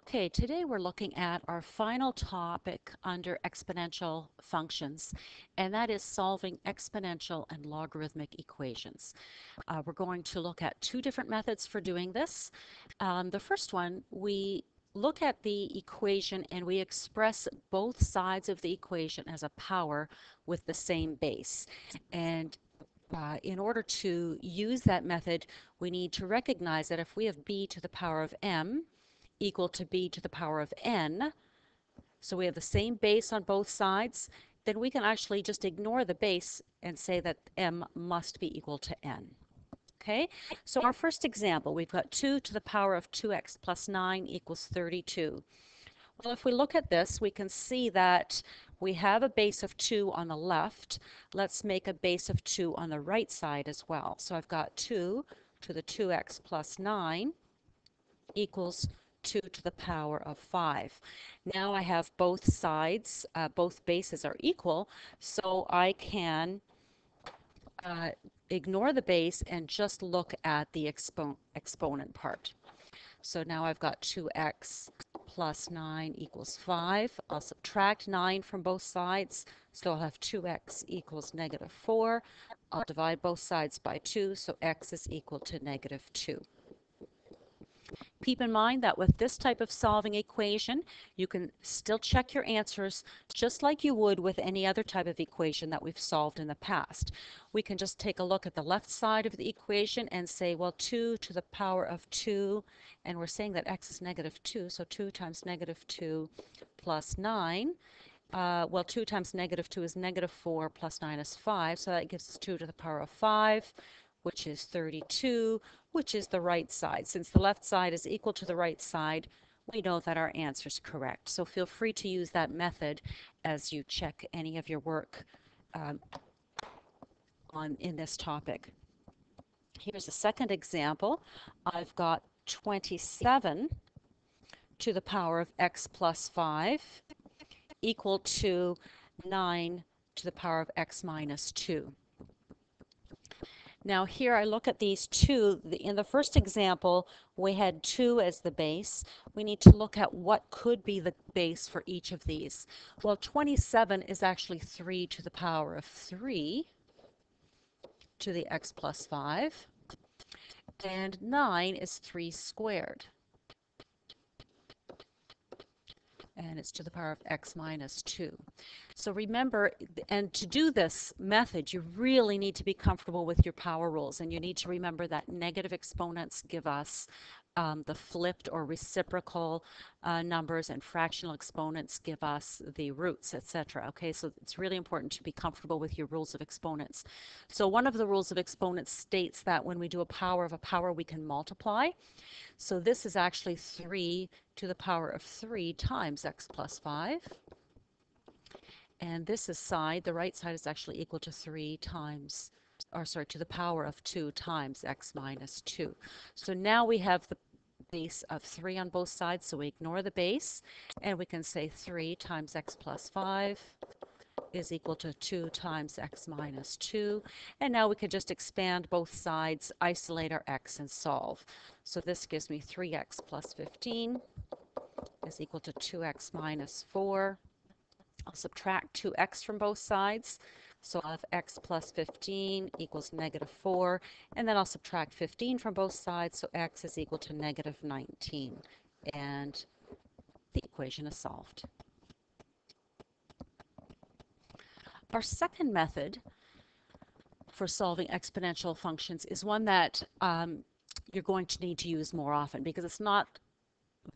Okay, today we're looking at our final topic under exponential functions, and that is solving exponential and logarithmic equations. We're going to look at two different methods for doing this. The first one, we look at the equation and we express both sides of the equation as a power with the same base. And in order to use that method, we need to recognize that if we have b to the power of m equal to b to the power of n, so we have the same base on both sides, then we can actually just ignore the base and say that m must be equal to n. Okay, so our first example, we've got 2 to the power of 2x plus 9 equals 32. Well, if we look at this, we can see that we have a base of 2 on the left. Let's make a base of 2 on the right side as well. So I've got 2 to the 2x plus 9 equals 2 to the power of 5. Now I have both sides, both bases are equal, so I can ignore the base and just look at the exponent part. So now I've got 2x plus 9 equals 5. I'll subtract 9 from both sides, so I'll have 2x equals negative 4. I'll divide both sides by 2, so x is equal to negative 2. Keep in mind that with this type of solving equation, you can still check your answers just like you would with any other type of equation that we've solved in the past. We can just take a look at the left side of the equation and say, well, 2 to the power of 2, and we're saying that x is negative 2, so 2 times negative 2 plus 9. Well, 2 times negative 2 is negative 4 plus 9 is 5, so that gives us 2 to the power of 5, which is 32, which is the right side. Since the left side is equal to the right side, we know that our answer is correct. So feel free to use that method as you check any of your work in this topic. Here's a second example. I've got 27 to the power of x plus 5 equal to 9 to the power of x minus 2. Now here I look at these two. In the first example, we had 2 as the base. We need to look at what could be the base for each of these. Well, 27 is actually 3 to the power of 3 to the x plus 5. And 9 is 3 squared. And it's to the power of x minus 2. So remember, and to do this method, you really need to be comfortable with your power rules, and you need to remember that negative exponents give us the flipped or reciprocal numbers, and fractional exponents give us the roots, etc. Okay, so it's really important to be comfortable with your rules of exponents. So one of the rules of exponents states that when we do a power of a power, we can multiply. So this is actually 3 to the power of 3 times x plus 5. And this is side, the right side is actually equal to 3 times, or sorry, to the power of 2 times x minus 2. So now we have the base of 3 on both sides, so we ignore the base, and we can say 3 times x plus 5 is equal to 2 times x minus 2. And now we can just expand both sides, isolate our x, and solve. So this gives me 3x plus 15 is equal to 2x minus 4. I'll subtract 2x from both sides. So I'll have x plus 15 equals negative 4. And then I'll subtract 15 from both sides. So x is equal to negative 19. And the equation is solved. Our second method for solving exponential functions is one that you're going to need to use more often, because it's not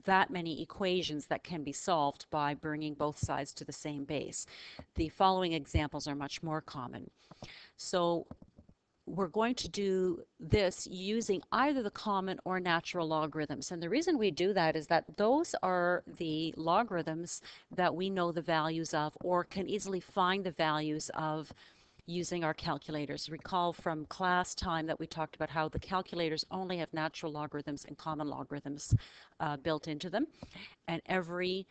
that many equations that can be solved by bringing both sides to the same base. The following examples are much more common. So we're going to do this using either the common or natural logarithms. And the reason we do that is that those are the logarithms that we know the values of, or can easily find the values of, using our calculators. Recall from class time that we talked about how the calculators only have natural logarithms and common logarithms built into them. And every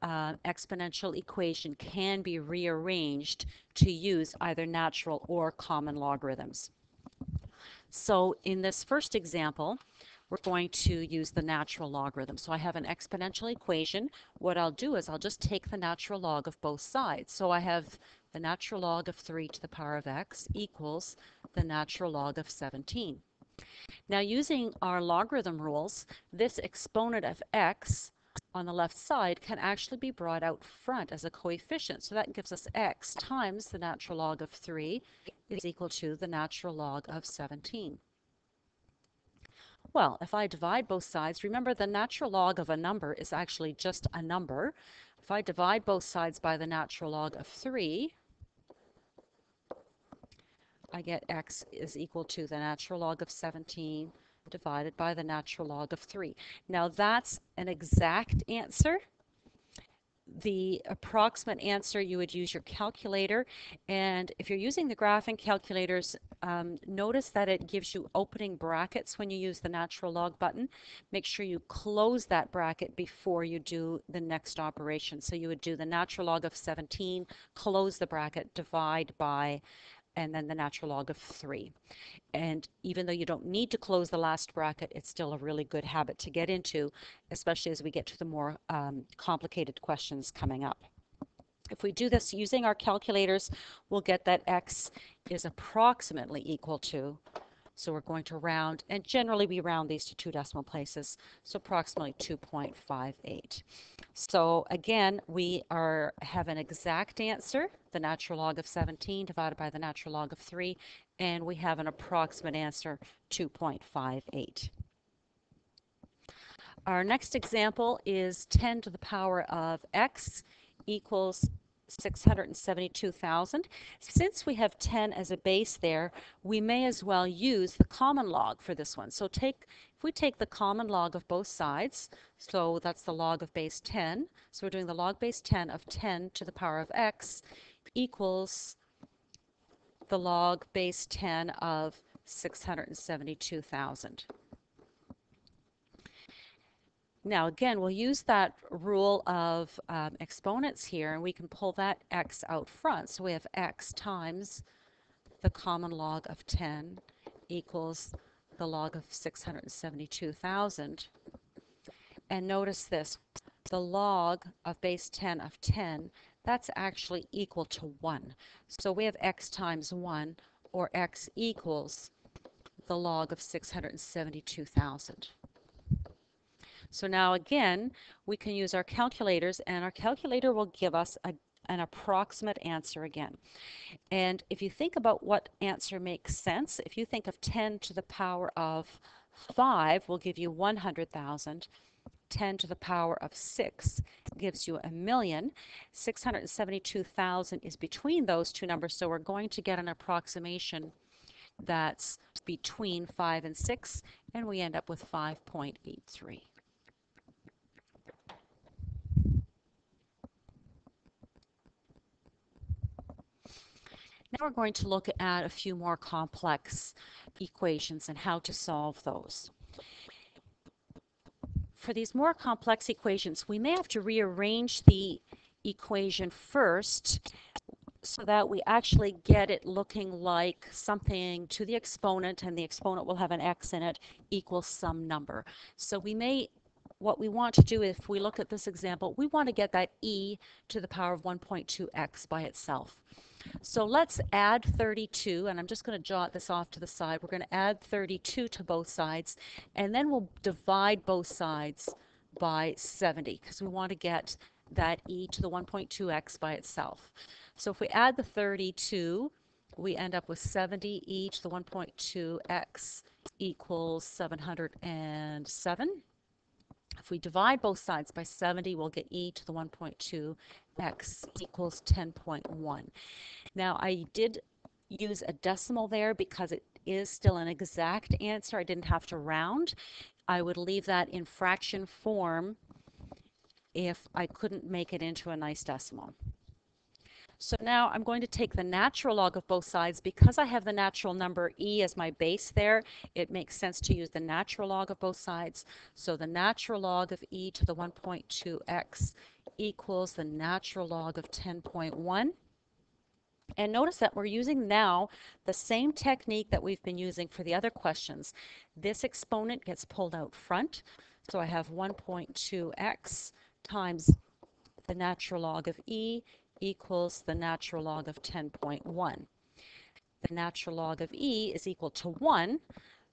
exponential equation can be rearranged to use either natural or common logarithms. So in this first example, we're going to use the natural logarithm. So I have an exponential equation. What I'll do is I'll just take the natural log of both sides. So I have the natural log of 3 to the power of x equals the natural log of 17. Now using our logarithm rules, this exponent of x on the left side can actually be brought out front as a coefficient. So that gives us x times the natural log of 3 is equal to the natural log of 17. Well, if I divide both sides, remember the natural log of a number is actually just a number. If I divide both sides by the natural log of 3, I get x is equal to the natural log of 17 divided by the natural log of 3. Now that's an exact answer. The approximate answer, you would use your calculator, and if you're using the graphing calculators, notice that it gives you opening brackets when you use the natural log button. Make sure you close that bracket before you do the next operation. So you would do the natural log of 17, close the bracket, divide by, and then the natural log of 3. And even though you don't need to close the last bracket, it's still a really good habit to get into, especially as we get to the more complicated questions coming up. If we do this using our calculators, we'll get that x is approximately equal to, so we're going to round, and generally we round these to 2 decimal places, so approximately 2.58. So again, we have an exact answer, the natural log of 17 divided by the natural log of 3, and we have an approximate answer, 2.58. Our next example is 10 to the power of x equals 672,000. Since we have 10 as a base there, we may as well use the common log for this one. So if we take the common log of both sides, so that's the log of base 10. So we're doing the log base 10 of 10 to the power of x equals the log base 10 of 672,000. Now again, we'll use that rule of exponents here, and we can pull that x out front. So we have x times the common log of 10 equals the log of 672,000. And notice this, the log of base 10 of 10, that's actually equal to 1. So we have x times 1, or x equals the log of 672,000. So now again, we can use our calculators, and our calculator will give us an approximate answer again. And if you think about what answer makes sense, if you think of 10 to the power of 5 will give you 100,000. 10 to the power of 6 gives you 1,000,000. 672,000 is between those two numbers, so we're going to get an approximation that's between 5 and 6, and we end up with 5.83. Now we're going to look at a few more complex equations and how to solve those. For these more complex equations, we may have to rearrange the equation first so that we actually get it looking like something to the exponent, and the exponent will have an x in it, equals some number. So what we want to do, if we look at this example, we want to get that e to the power of 1.2x by itself. So let's add 32, and I'm just going to jot this off to the side. We're going to add 32 to both sides, and then we'll divide both sides by 70, because we want to get that e to the 1.2x by itself. So if we add the 32, we end up with 70 e to the 1.2x equals 707. If we divide both sides by 70, we'll get e to the 1.2x equals 10.1. Now, I did use a decimal there because it is still an exact answer. I didn't have to round. I would leave that in fraction form if I couldn't make it into a nice decimal. So now I'm going to take the natural log of both sides. Because I have the natural number e as my base there, it makes sense to use the natural log of both sides. So the natural log of e to the 1.2x equals the natural log of 10.1. And notice that we're using now the same technique that we've been using for the other questions. This exponent gets pulled out front. So I have 1.2x times the natural log of e equals the natural log of 10.1. The natural log of e is equal to 1.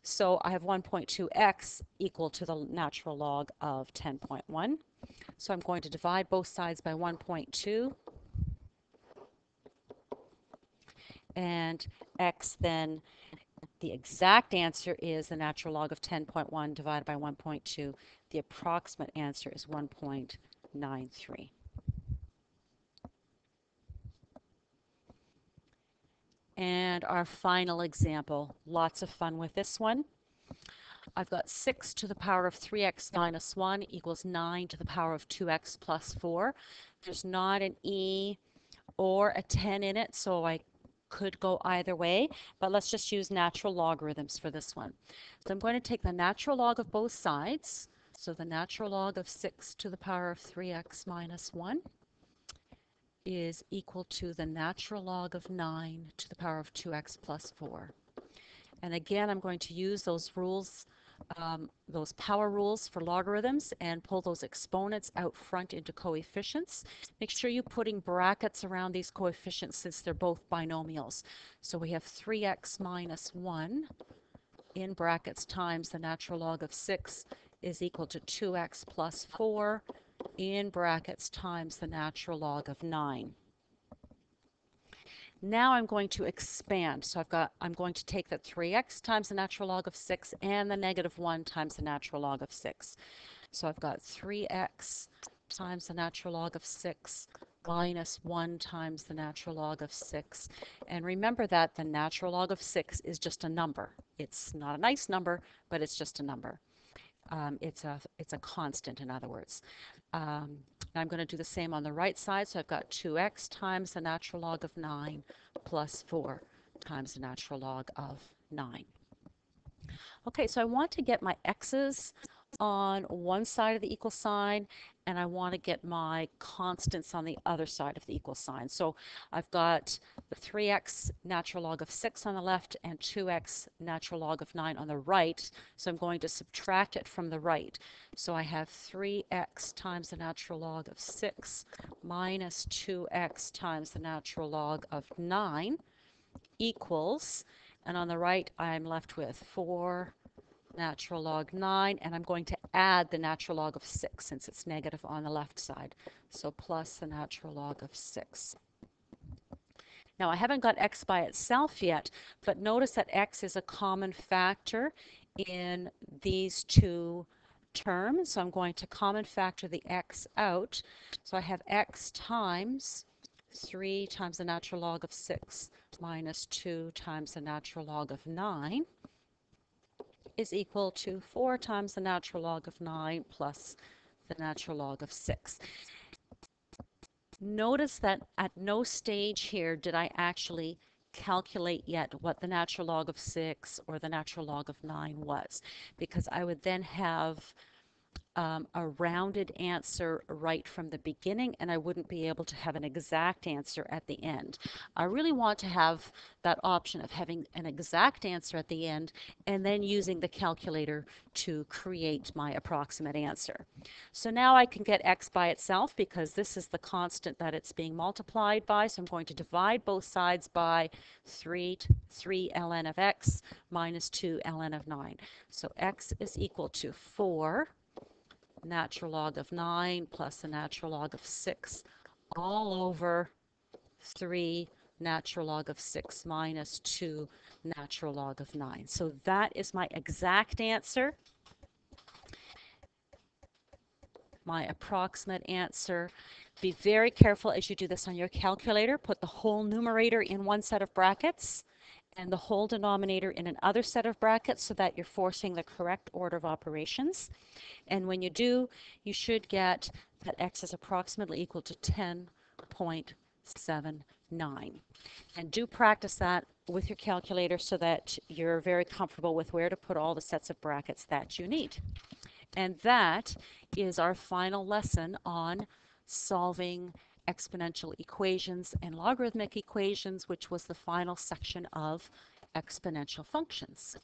So I have 1.2x equal to the natural log of 10.1. So I'm going to divide both sides by 1.2. And x then, the exact answer is the natural log of 10.1 divided by 1.2. The approximate answer is 1.93. And our final example, lots of fun with this one. I've got 6 to the power of 3x minus 1 equals 9 to the power of 2x plus 4. There's not an e or a 10 in it, so I could go either way, but let's just use natural logarithms for this one. So I'm going to take the natural log of both sides. So the natural log of 6 to the power of 3x minus 1 is equal to the natural log of 9 to the power of 2x plus 4. And again, I'm going to use those rules, those power rules for logarithms, and pull those exponents out front into coefficients. Make sure you're putting brackets around these coefficients since they're both binomials. So we have 3x minus 1 in brackets times the natural log of 6 is equal to 2x plus 4 in brackets times the natural log of 9. Now I'm going to expand. So I'm going to take the 3x times the natural log of 6 and the negative 1 times the natural log of 6. So I've got 3x times the natural log of 6 minus 1 times the natural log of 6. And remember that the natural log of 6 is just a number. It's not a nice number, but it's just a number. It's a constant, in other words. I'm going to do the same on the right side. So I've got 2x times the natural log of 9 plus 4 times the natural log of 9. Okay, so I want to get my x's on one side of the equal sign, and I want to get my constants on the other side of the equal sign. So I've got the 3x natural log of 6 on the left and 2x natural log of 9 on the right. So I'm going to subtract it from the right. So I have 3x times the natural log of 6 minus 2x times the natural log of 9 equals, and on the right I'm left with 4 natural log 9, and I'm going to add the natural log of 6 since it's negative on the left side. So plus the natural log of 6. Now I haven't got x by itself yet, but notice that x is a common factor in these two terms. So I'm going to common factor the x out. So I have x times 3 times the natural log of 6 minus 2 times the natural log of 9 is equal to 4 times the natural log of 9 plus the natural log of 6. Notice that at no stage here did I actually calculate yet what the natural log of 6 or the natural log of 9 was, because I would then have a rounded answer right from the beginning, and I wouldn't be able to have an exact answer at the end. I really want to have that option of having an exact answer at the end and then using the calculator to create my approximate answer. So now I can get x by itself because this is the constant that it's being multiplied by. So I'm going to divide both sides by 3 ln of x minus 2 ln of 9. So x is equal to 4 natural log of 9 plus the natural log of 6 all over 3 natural log of 6 minus 2 natural log of 9. So that is my exact answer. My approximate answer. Be very careful as you do this on your calculator. Put the whole numerator in one set of brackets and the whole denominator in another set of brackets so that you're forcing the correct order of operations. And when you do, you should get that x is approximately equal to 10.79. And do practice that with your calculator so that you're very comfortable with where to put all the sets of brackets that you need. And that is our final lesson on solving exponential equations and logarithmic equations, which was the final section of exponential functions.